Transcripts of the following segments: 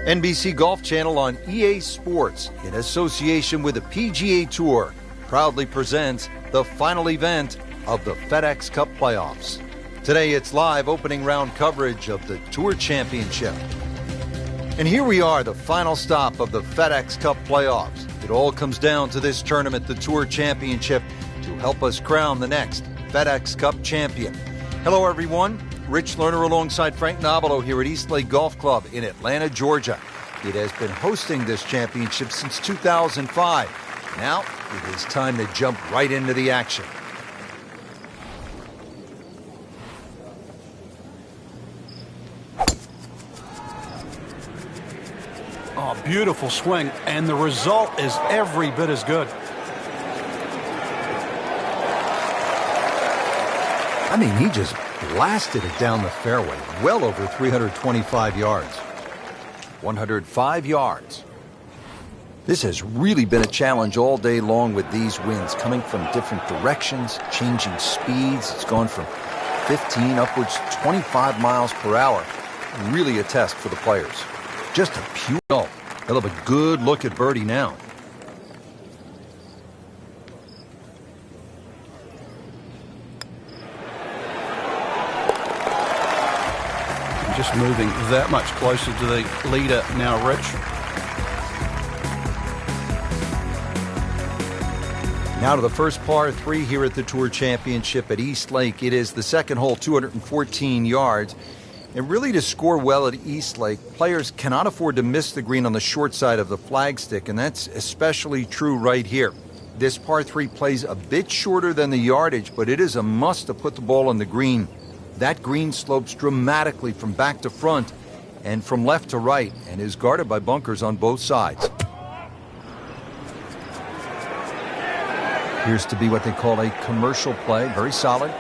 NBC Golf Channel on EA Sports, in association with the PGA Tour, proudly presents the final event of the FedEx Cup playoffs. Today it's live opening round coverage of the Tour Championship. And here we are, the final stop of the FedEx Cup playoffs. It all comes down to this tournament, the Tour Championship, to help us crown the next FedEx Cup champion. Hello, everyone. Rich Lerner alongside Frank Nobilo here at Eastlake Golf Club in Atlanta, Georgia. It has been hosting this championship since 2005. Now, it is time to jump right into the action. Oh, beautiful swing, and the result is every bit as good. I mean, he just blasted it down the fairway, well over 325 yards. 105 yards. This has really been a challenge all day long with these winds coming from different directions, changing speeds. It's gone from 15 upwards to 25 miles per hour. Really a test for the players. Just a pure. He'll have a good look at birdie now. Just moving that much closer to the leader now, Rich. Now to the first par 3 here at the Tour Championship at Eastlake. It is the second hole, 214 yards. And really, to score well at Eastlake, players cannot afford to miss the green on the short side of the flagstick, and that's especially true right here. This par 3 plays a bit shorter than the yardage, but it is a must to put the ball on the green. That green slopes dramatically from back to front and from left to right and is guarded by bunkers on both sides. Appears to be what they call a commercial play. Very solid.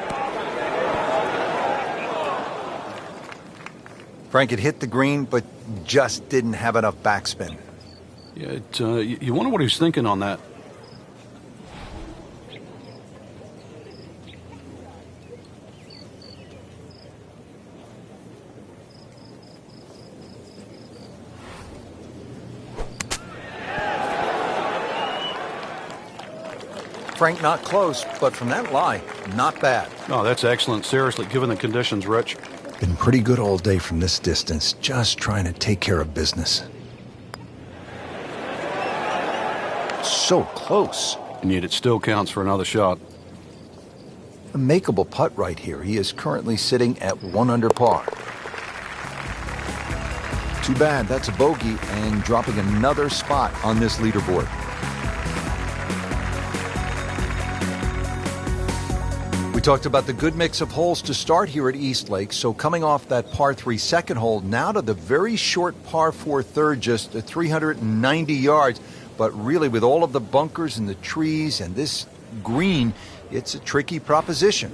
Frank had hit the green, but just didn't have enough backspin. Yeah, you wonder what he was thinking on that. Frank, not close, but from that lie, not bad. Oh, that's excellent. Seriously, given the conditions, Rich. Been pretty good all day from this distance, just trying to take care of business. So close. And yet it still counts for another shot. A makeable putt right here. He is currently sitting at 1 under par. Too bad, that's a bogey and dropping another spot on this leaderboard. We talked about the good mix of holes to start here at Eastlake, so coming off that par 3 second hole, now to the very short par 4 third, just 390 yards. But really, with all of the bunkers and the trees and this green, it's a tricky proposition.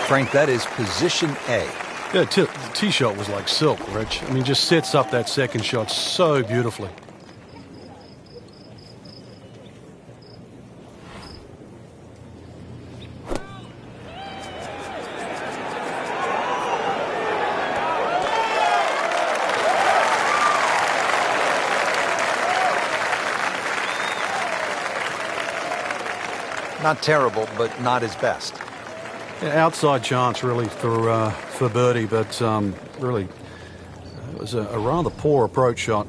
Frank, that is position A. Yeah, the tee shot was like silk, Rich. I mean, just sets up that second shot so beautifully. Not terrible, but not his best. Yeah, outside chance, really, for birdie, but really, it was a rather poor approach shot.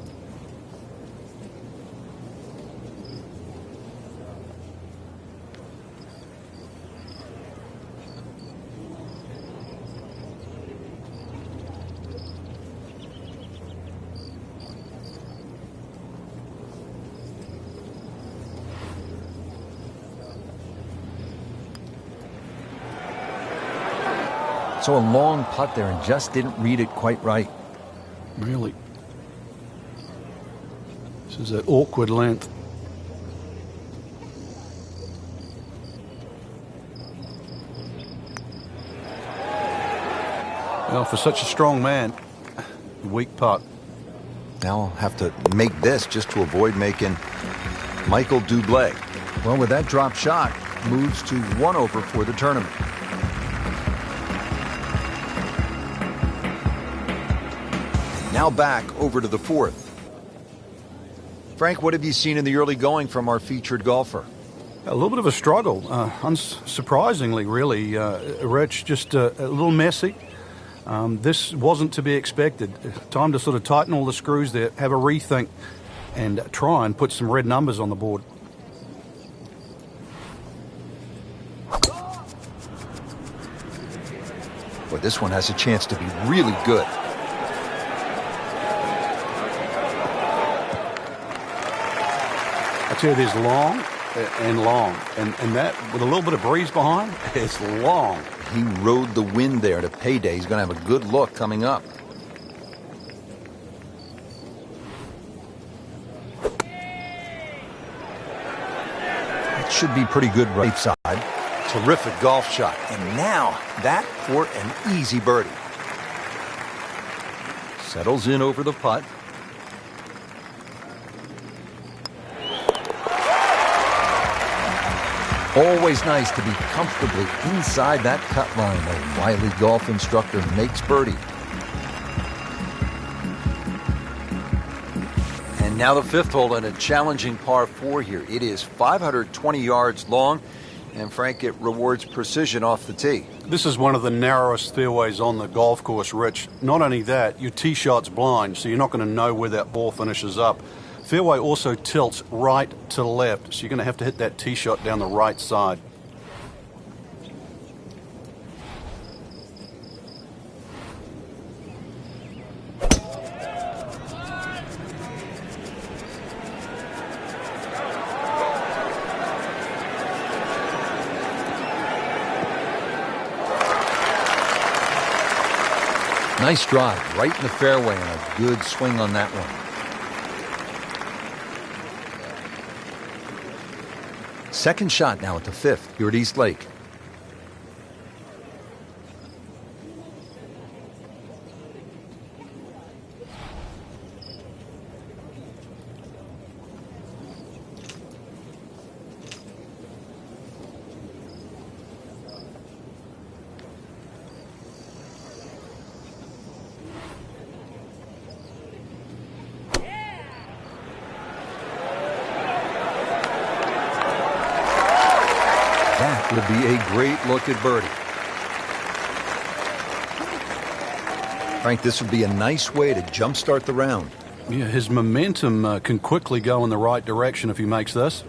So a long putt there and just didn't read it quite right. Really. This is an awkward length. Well, for such a strong man, weak putt. Now I'll have to make this just to avoid making Michael Bublé. Well, with that drop shot, moves to 1 over for the tournament. Now back over to the 4th. Frank, what have you seen in the early going from our featured golfer? A little bit of a struggle, unsurprisingly, really. Rich, just a little messy. This wasn't to be expected. Time to sort of tighten all the screws there, have a rethink, and try and put some red numbers on the board. Boy, this one has a chance to be really good. I tell you, there's long and long, and that, with a little bit of breeze behind, it's long. He rode the wind there to payday. He's going to have a good look coming up. That should be pretty good right side. Terrific golf shot. And now that for an easy birdie. Settles in over the putt. Always nice to be comfortably inside that cut line. A wily golf instructor makes birdie. And now the 5th hole in a challenging par 4 here. It is 520 yards long, and Frank, it rewards precision off the tee. This is one of the narrowest fairways on the golf course, Rich. Not only that, your tee shot's blind, so you're not going to know where that ball finishes up. Fairway also tilts right to left, so you're going to have to hit that tee shot down the right side. Nice drive, right in the fairway, and a good swing on that one. Second shot now at the 5th here at East Lake. That will be a great look at birdie. Frank, this would be a nice way to jumpstart the round. Yeah, his momentum can quickly go in the right direction if he makes this.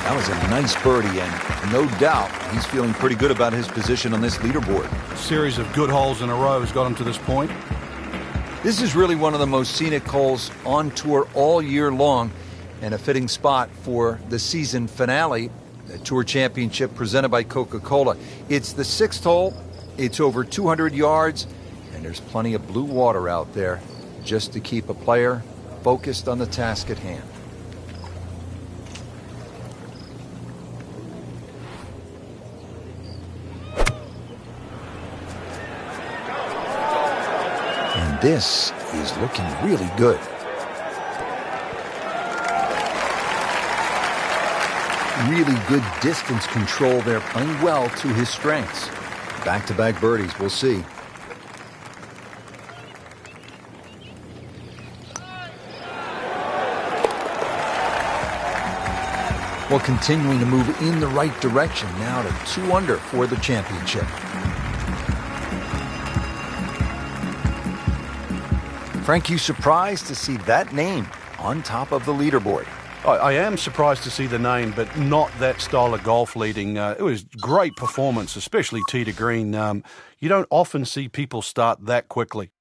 That was a nice birdie, and no doubt he's feeling pretty good about his position on this leaderboard. A series of good holes in a row has got him to this point. This is really one of the most scenic holes on tour all year long, and a fitting spot for the season finale, the Tour Championship presented by Coca-Cola. It's the 6th hole. It's over 200 yards, and there's plenty of blue water out there just to keep a player focused on the task at hand. And this is looking really good. Really good distance control there, playing well to his strengths. Back-to-back birdies, we'll see. Well, continuing to move in the right direction now to 2 under for the championship. Frank, you surprised to see that name on top of the leaderboard? I am surprised to see the name, but not that style of golf leading. It was great performance, especially tee to green. You don't often see people start that quickly.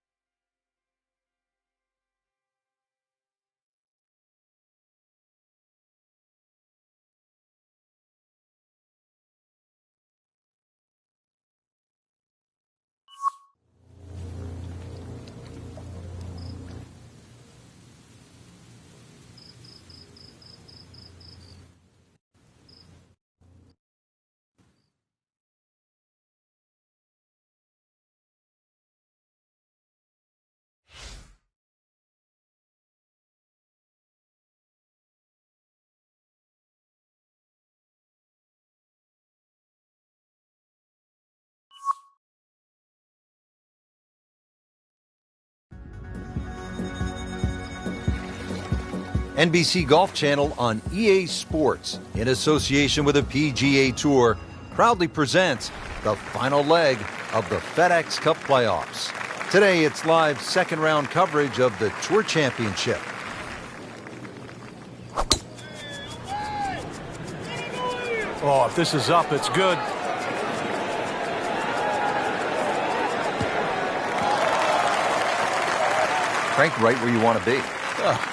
NBC Golf Channel on EA Sports, in association with the PGA Tour, proudly presents the final leg of the FedEx Cup playoffs. Today, it's live second-round coverage of the Tour Championship. Oh, if this is up, it's good. Frank, right where you want to be.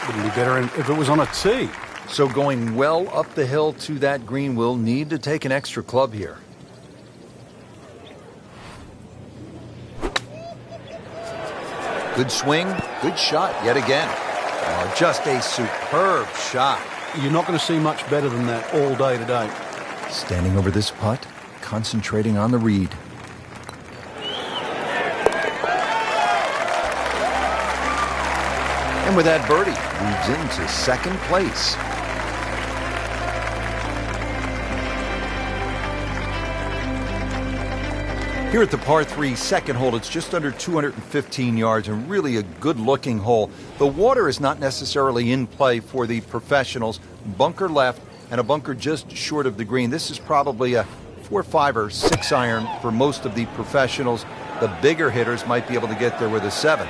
Wouldn't be better if it was on a tee. So going well up the hill to that green, will need to take an extra club here. Good swing, good shot yet again. Oh, just a superb shot. You're not going to see much better than that all day today. Standing over this putt, concentrating on the read. And with that birdie, moves into second place. Here at the par 3 second hole, it's just under 215 yards and really a good-looking hole. The water is not necessarily in play for the professionals. Bunker left and a bunker just short of the green. This is probably a 4, 5, or 6 iron for most of the professionals. The bigger hitters might be able to get there with a 7.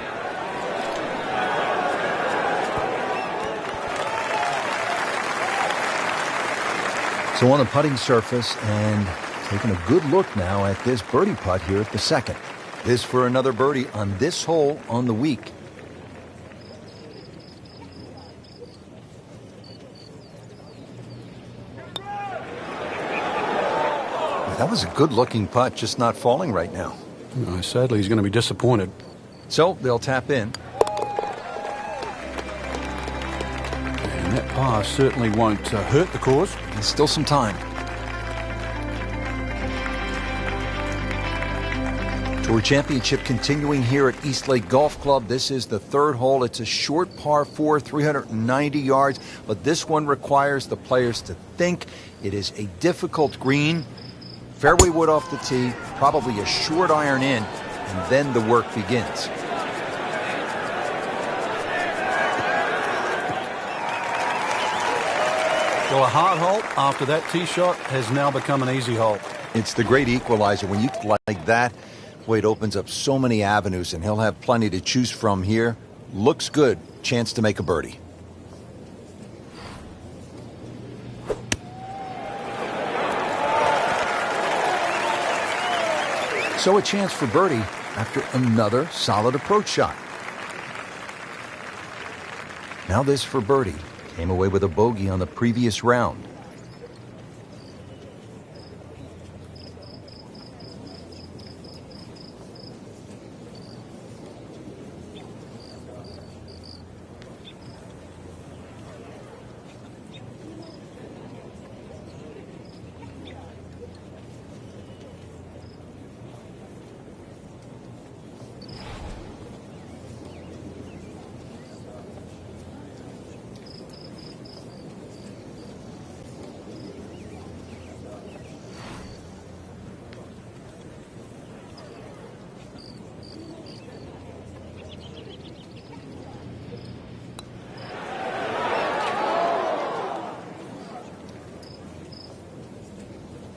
So on the putting surface, and taking a good look now at this birdie putt here at the second. This for another birdie on this hole on the week. That was a good-looking putt, just not falling right now. No, sadly, he's going to be disappointed. So they'll tap in. And that par certainly won't hurt the cause. There's still some time. Tour Championship continuing here at Eastlake Golf Club. This is the third hole. It's a short par 4, 390 yards, but this one requires the players to think. It is a difficult green. Fairway wood off the tee, probably a short iron in, and then the work begins. Well, a hard hole after that tee shot has now become an easy hole. It's the great equalizer. When you like that, boy, it opens up so many avenues, and he'll have plenty to choose from here. Looks good. Chance to make a birdie. So a chance for birdie after another solid approach shot. Now this for birdie. Came away with a bogey on the previous round.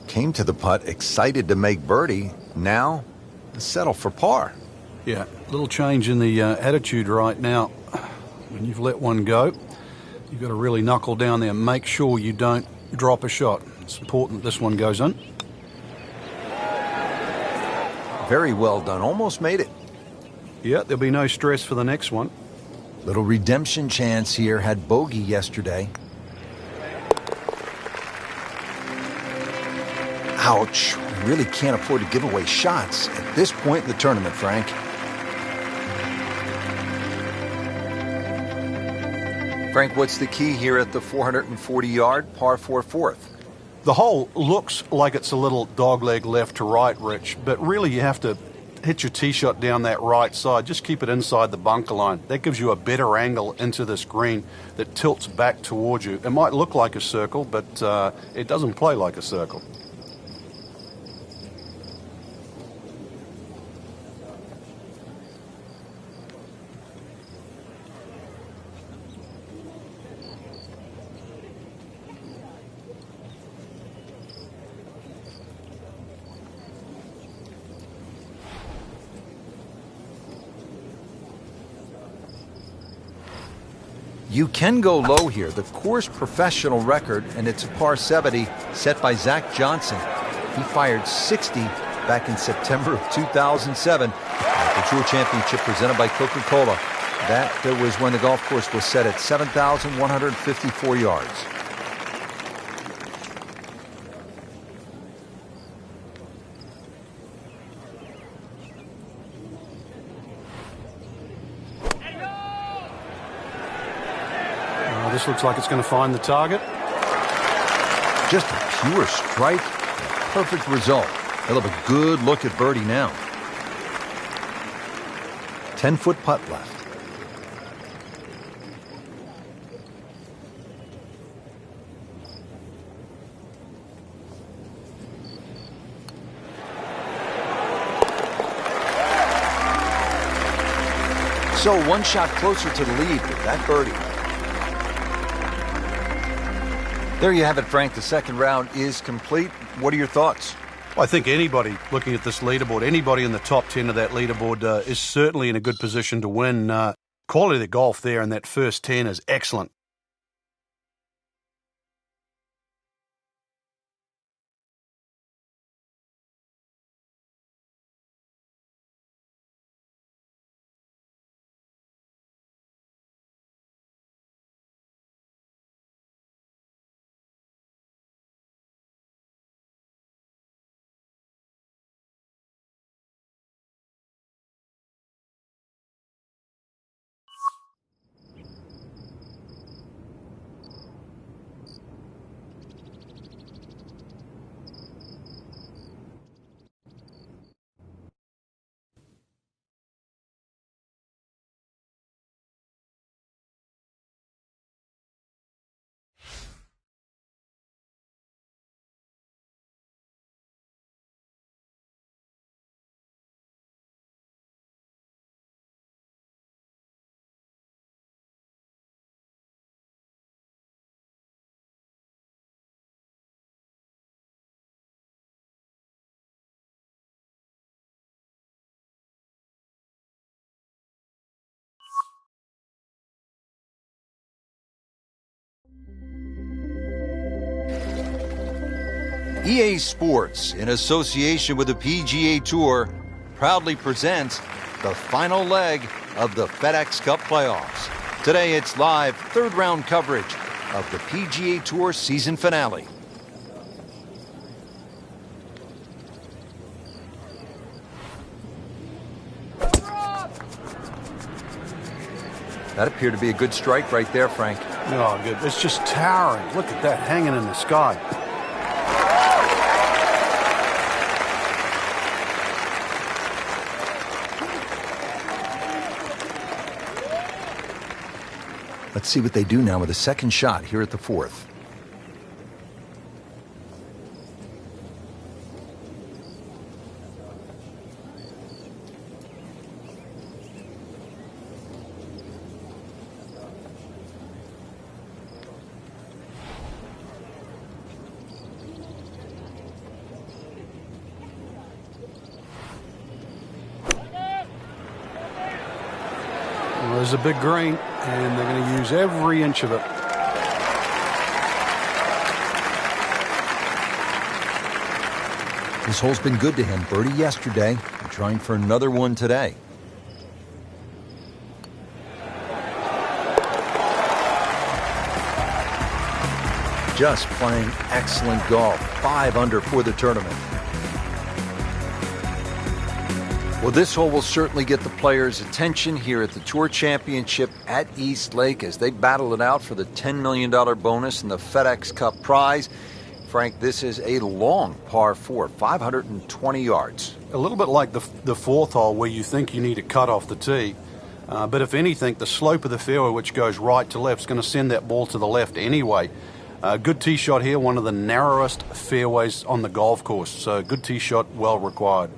Came to the putt, excited to make birdie. Now, settle for par. Yeah, a little change in the attitude right now. When you've let one go, you've got to really knuckle down there and make sure you don't drop a shot. It's important this one goes in. Very well done. Almost made it. Yeah, there'll be no stress for the next one. Little redemption chance here. Had bogey yesterday. Ouch. We really can't afford to give away shots at this point in the tournament, Frank. Frank, what's the key here at the 440-yard par 4 fourth? The hole looks like it's a little dogleg left to right, Rich, but really you have to hit your tee shot down that right side. Just keep it inside the bunker line. That gives you a better angle into this green that tilts back towards you. It might look like a circle, but it doesn't play like a circle. You can go low here. The course professional record, and it's a par 70 set by Zach Johnson. He fired 60 back in September of 2007 at the Tour Championship presented by Coca-Cola. That was when the golf course was set at 7,154 yards. This looks like it's going to find the target. Just a pure strike. Perfect result. He'll have a good look at birdie now. 10-foot putt left. So one shot closer to the lead with that birdie. There you have it, Frank. The second round is complete. What are your thoughts? Well, I think anybody looking at this leaderboard, anybody in the top 10 of that leaderboard is certainly in a good position to win. Quality of the golf there in that first 10 is excellent. EA Sports, in association with the PGA Tour, proudly presents the final leg of the FedEx Cup playoffs. Today it's live third round coverage of the PGA Tour season finale. That appeared to be a good strike right there, Frank. Oh, good. It's just towering. Look at that hanging in the sky. Let's see what they do now with a second shot here at the fourth. Well, there's a big green, and they're going to use every inch of it. This hole's been good to him. Birdie yesterday, and trying for another one today. Just playing excellent golf. 5 under for the tournament. Well, this hole will certainly get the players' attention here at the Tour Championship at East Lake as they battle it out for the $10 million bonus and the FedEx Cup prize. Frank, this is a long par 4, 520 yards. A little bit like the fourth hole where you think you need to cut off the tee. But if anything, the slope of the fairway, which goes right to left, is going to send that ball to the left anyway. Good tee shot here, one of the narrowest fairways on the golf course. So good tee shot, well required.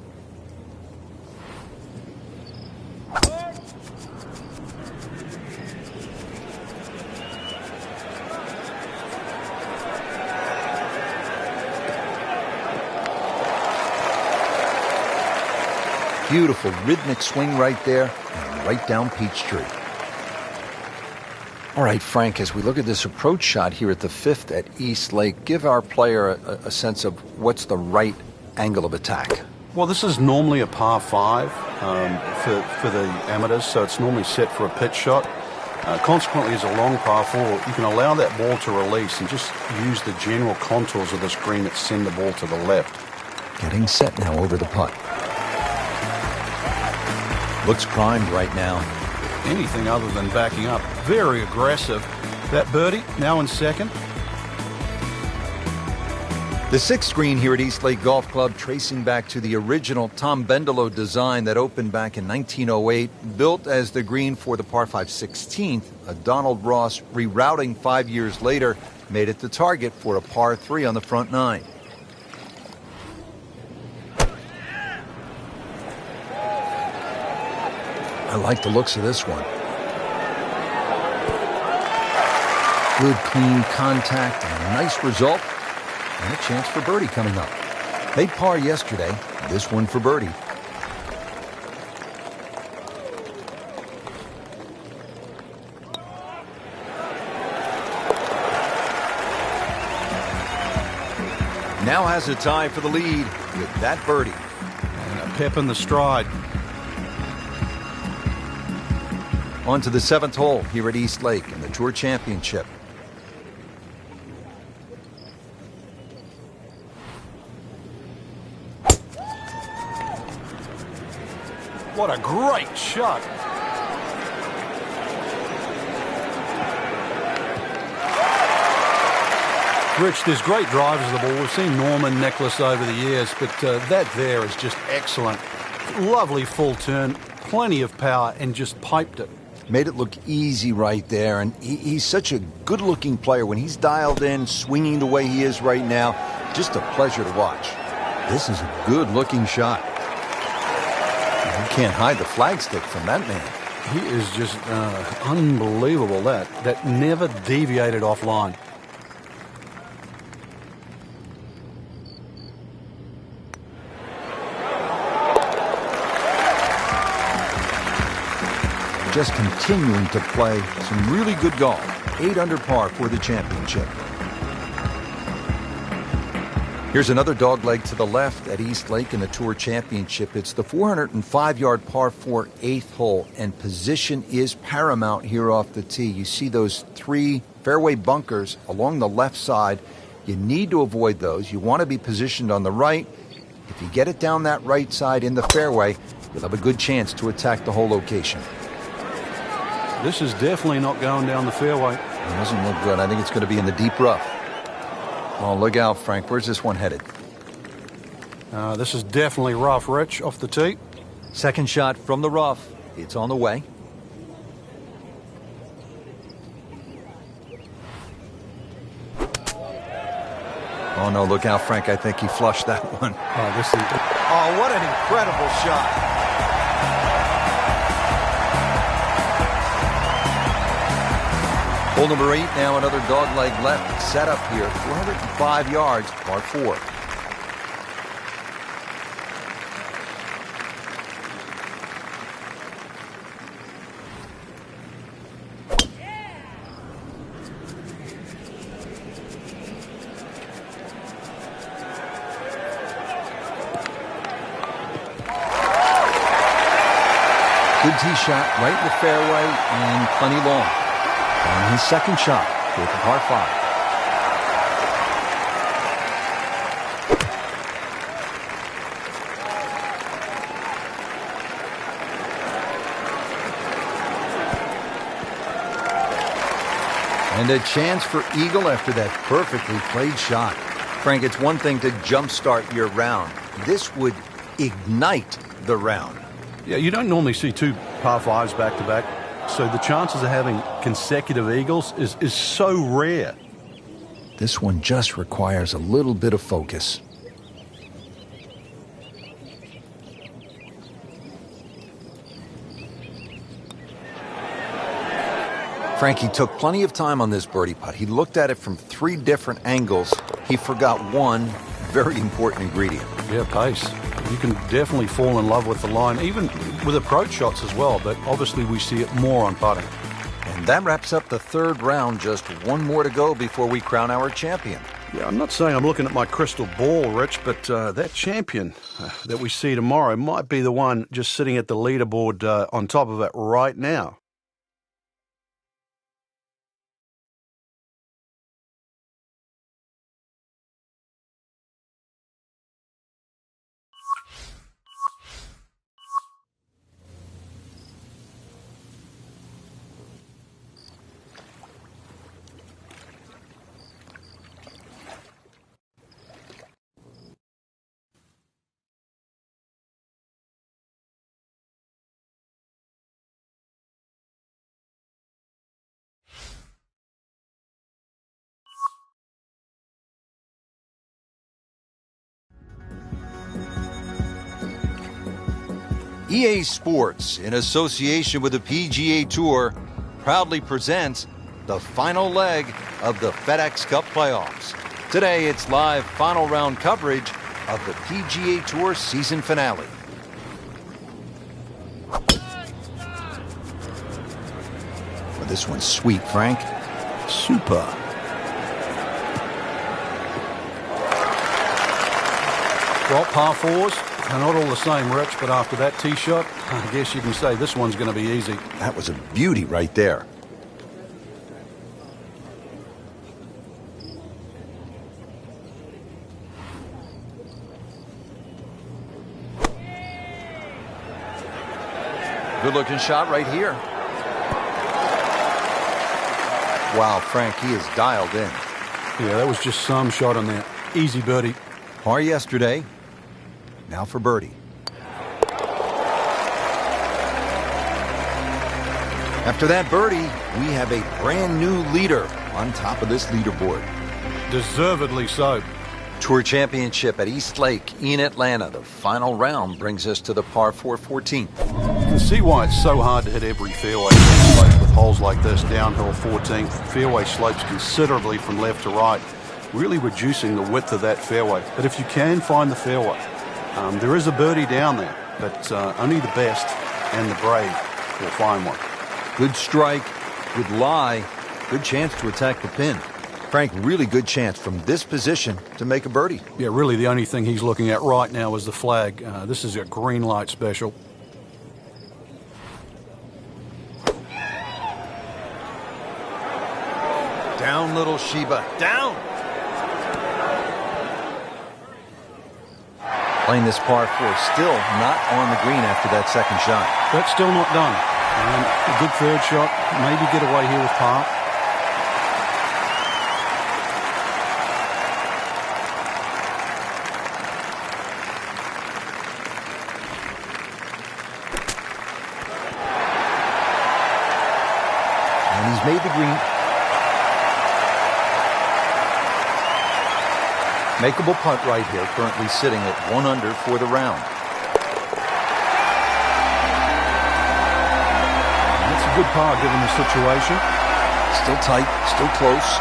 Beautiful rhythmic swing right there and right down Peachtree. All right, Frank, as we look at this approach shot here at the 5th at East Lake, give our player a sense of what's the right angle of attack. Well, this is normally a par 5 for the amateurs, so it's normally set for a pitch shot. Consequently, as a long par 4, you can allow that ball to release and just use the general contours of this green that send the ball to the left. Getting set now over the putt. Looks primed right now. Anything other than backing up. Very aggressive. That birdie now in second. The 6th green here at East Lake Golf Club, tracing back to the original Tom Bendelow design that opened back in 1908, built as the green for the par 5 16th. A Donald Ross rerouting 5 years later made it the target for a par 3 on the front 9. I like the looks of this one. Good, clean contact and a nice result. And a chance for birdie coming up. Made par yesterday. This one for birdie. Now has a tie for the lead with that birdie. And a pep in the stride. On to the 7th hole here at East Lake in the Tour Championship. What a great shot. Rich, there's great drivers of the ball. We've seen Norman, Nicholas over the years, but that there is just excellent. Lovely full turn, plenty of power, and just piped it. Made it look easy right there, and he's such a good-looking player. When he's dialed in, swinging the way he is right now, just a pleasure to watch. This is a good-looking shot. You can't hide the flagstick from that man. He is just unbelievable, that never deviated offline. Just continuing to play some really good golf. 8 under par for the championship. Here's another dogleg to the left at East Lake in the Tour Championship. It's the 405-yard par 4 8th hole, and position is paramount here off the tee. You see those 3 fairway bunkers along the left side. You need to avoid those. You want to be positioned on the right. If you get it down that right side in the fairway, you'll have a good chance to attack the whole location. This is definitely not going down the fairway. It doesn't look good. I think it's going to be in the deep rough. Oh, look out, Frank. Where's this one headed? This is definitely rough, Rich, off the tee. Second shot from the rough. It's on the way. Oh, no, look out, Frank. I think he flushed that one. Oh, what an incredible shot. Hole number 8, now another dogleg left. Set up here, 405 yards, par 4. Good tee shot, right in the fairway, and plenty long. And his second shot for the par 5. And a chance for eagle after that perfectly played shot. Frank, it's one thing to jumpstart your round. This would ignite the round. Yeah, you don't normally see 2 par 5s back-to-back. So the chances of having consecutive eagles is so rare. This one just requires a little bit of focus. Frankie took plenty of time on this birdie putt. He looked at it from 3 different angles. He forgot one very important ingredient. Yeah, pace. You can definitely fall in love with the line, even with approach shots as well, but obviously we see it more on putting. And And that wraps up the third round. Just one more to go before we crown our champion. Yeah, I'm not saying I'm looking at my crystal ball, Rich, but that champion that we see tomorrow might be the one just sitting at the leaderboard on top of it right now. EA Sports, in association with the PGA Tour, proudly presents the final leg of the FedEx Cup playoffs. Today, it's live final round coverage of the PGA Tour season finale. Well, this one's sweet, Frank. Super. Well, par fours, they're not all the same, Rich, but after that tee shot, I guess you can say this one's going to be easy. That was a beauty right there. Good-looking shot right here. Wow, Frank, he is dialed in. Yeah, that was just some shot on there. Easy birdie. Par yesterday. Now for birdie. After that birdie, we have a brand new leader on top of this leaderboard. Deservedly so. Tour Championship at East Lake in Atlanta. The final round brings us to the par 4 14. You can see why it's so hard to hit every fairway slope with holes like this. Downhill 14th, fairway slopes considerably from left to right, really reducing the width of that fairway. But if you can find the fairway, there is a birdie down there, but only the best and the brave will find one. Good strike, good lie, good chance to attack the pin. Frank, really good chance from this position to make a birdie. Yeah, really the only thing he's looking at right now is the flag. This is a green light special. Down, little Sheba, down! Playing this par 4, still not on the green after that second shot. That's still not done. A good third shot, maybe get away here with par. And he's made the green. Makeable putt right here, currently sitting at 1 under for the round. That's a good par given the situation. Still tight, still close.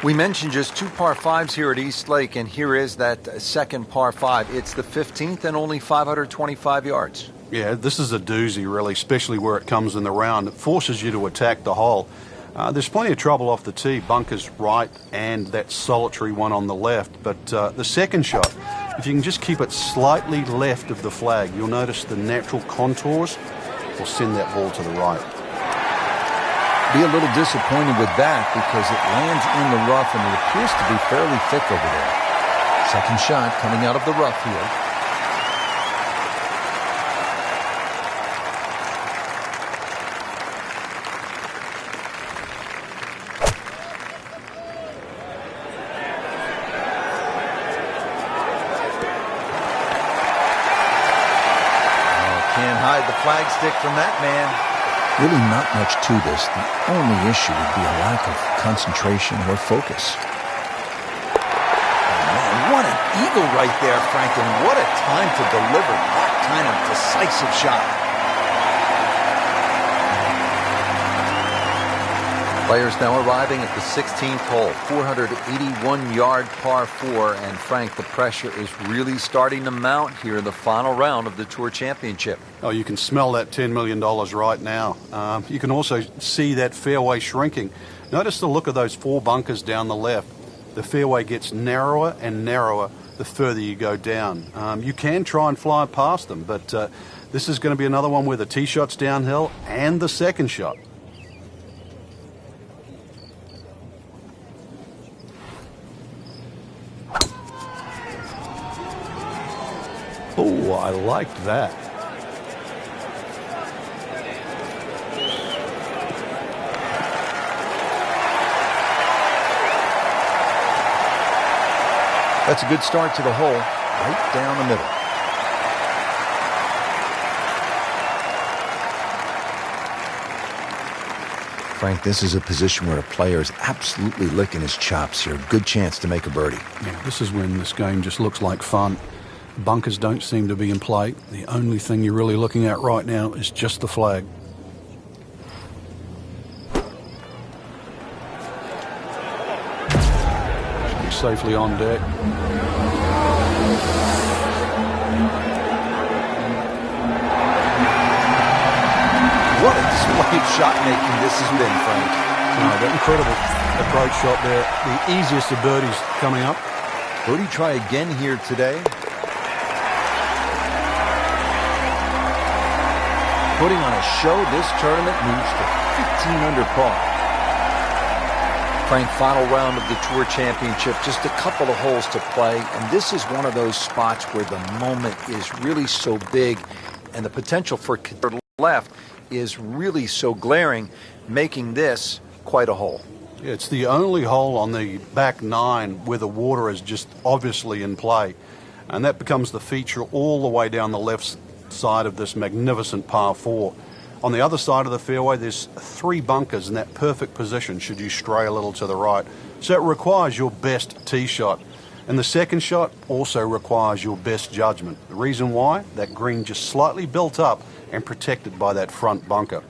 We mentioned just 2 par 5s here at East Lake, and here is that second par 5. It's the 15th and only 525 yards. Yeah, this is a doozy, really, especially where it comes in the round. It forces you to attack the hole. There's plenty of trouble off the tee, bunkers right and that solitary one on the left. But the second shot, if you can just keep it slightly left of the flag, you'll notice the natural contours will send that ball to the right. Be a little disappointed with that because it lands in the rough and it appears to be fairly thick over there. Second shot coming out of the rough here. Hide the flagstick from that man. Really not much to this. The only issue would be a lack of concentration or focus. Oh man, what an eagle right there, Frank, and what a time to deliver that kind of decisive shot. Players now arriving at the 16th hole, 481-yard par 4. And Frank, the pressure is really starting to mount here in the final round of the Tour Championship. Oh, you can smell that $10 million right now. You can also see that fairway shrinking. Notice the look of those 4 bunkers down the left. The fairway gets narrower and narrower the further you go down. You can try and fly past them, but this is going to be another one where the tee shot's downhill and the second shot. Oh, I liked that. That's a good start to the hole, right down the middle. Frank, this is a position where a player is absolutely licking his chops here. Good chance to make a birdie. Yeah, this is when this game just looks like fun. Bunkers don't seem to be in play. The only thing you're really looking at right now is just the flag. Safely on deck. What a display of shot making this has been, Frank. That incredible approach shot there. The easiest of birdies coming up. Birdie try again here today. Putting on a show, this tournament moves to 15 under par. Frank, final round of the Tour Championship, just a couple of holes to play, and this is one of those spots where the moment is really so big and the potential for left is really so glaring, making this quite a hole. Yeah, it's the only hole on the back 9 where the water is just obviously in play, and that becomes the feature all the way down the left side of this magnificent par 4. On the other side of the fairway, there's 3 bunkers in that perfect position should you stray a little to the right. So it requires your best tee shot. And the second shot also requires your best judgment. The reason why? That green just slightly built up and protected by that front bunker.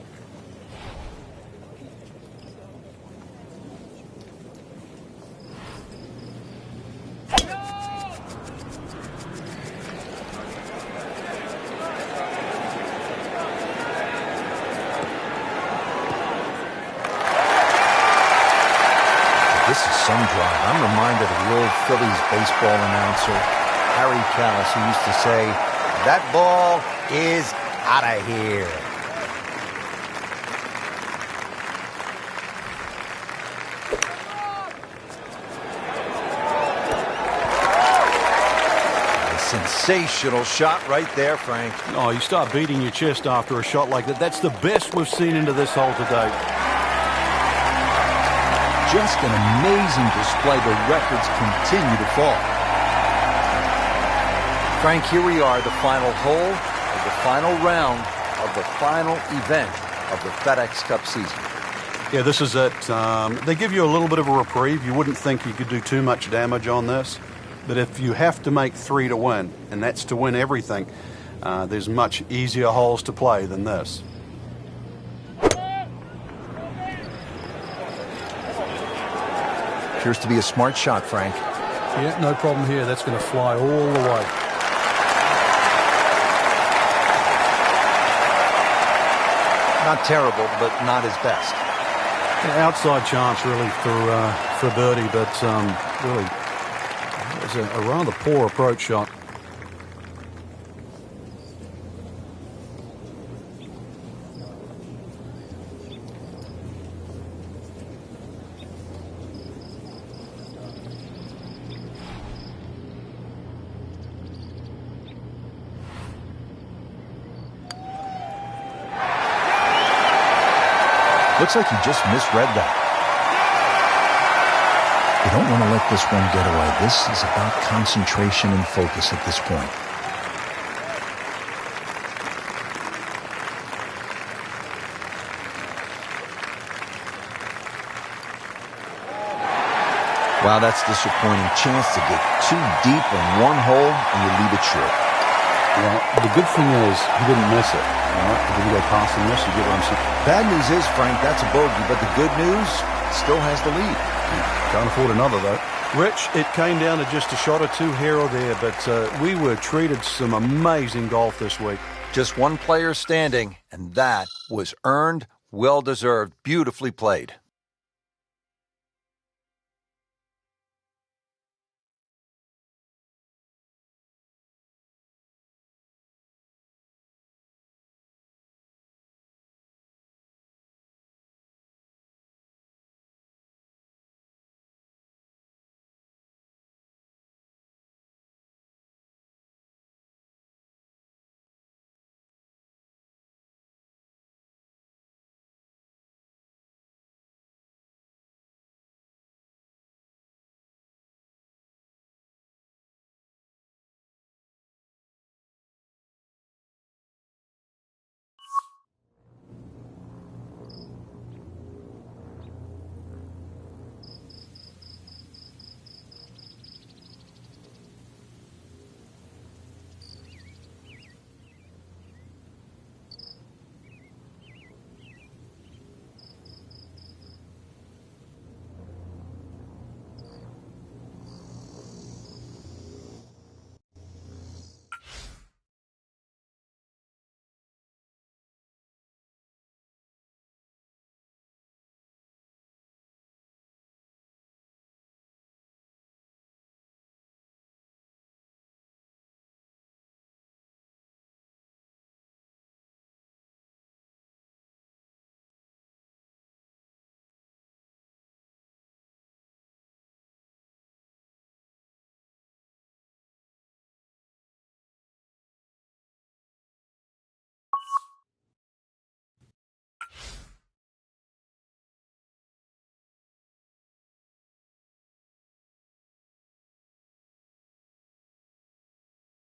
This is some drive. I'm reminded of the old Phillies baseball announcer, Harry Kalas, who used to say, "That ball is out of here." A sensational shot right there, Frank. Oh, you start beating your chest after a shot like that. That's the best we've seen into this hole today. Just an amazing display. The records continue to fall. Frank, here we are, the final hole of the final round of the final event of the FedEx Cup season. Yeah, this is it. They give you a little bit of a reprieve. You wouldn't think you could do too much damage on this. But if you have to make 3 to win, and that's to win everything, there's much easier holes to play than this. Appears to be a smart shot, Frank. Yeah, no problem here. That's going to fly all the way. Not terrible, but not his best. Yeah, outside chance, really, for birdie, but really, it's a rather poor approach shot. Looks like he just misread that. You don't want to let this one get away. This is about concentration and focus at this point. Wow, that's disappointing. Chance to get too deep in one hole and you leave it short. Well, the good thing is he didn't miss it. Right? He didn't go past the miss. You get what I'm saying? Bad news is, Frank, that's a bogey, but the good news, still has the lead. Can't afford another, though. Rich, it came down to just a shot or two here or there, but we were treated some amazing golf this week. Just one player standing, and that was earned, well-deserved, beautifully played.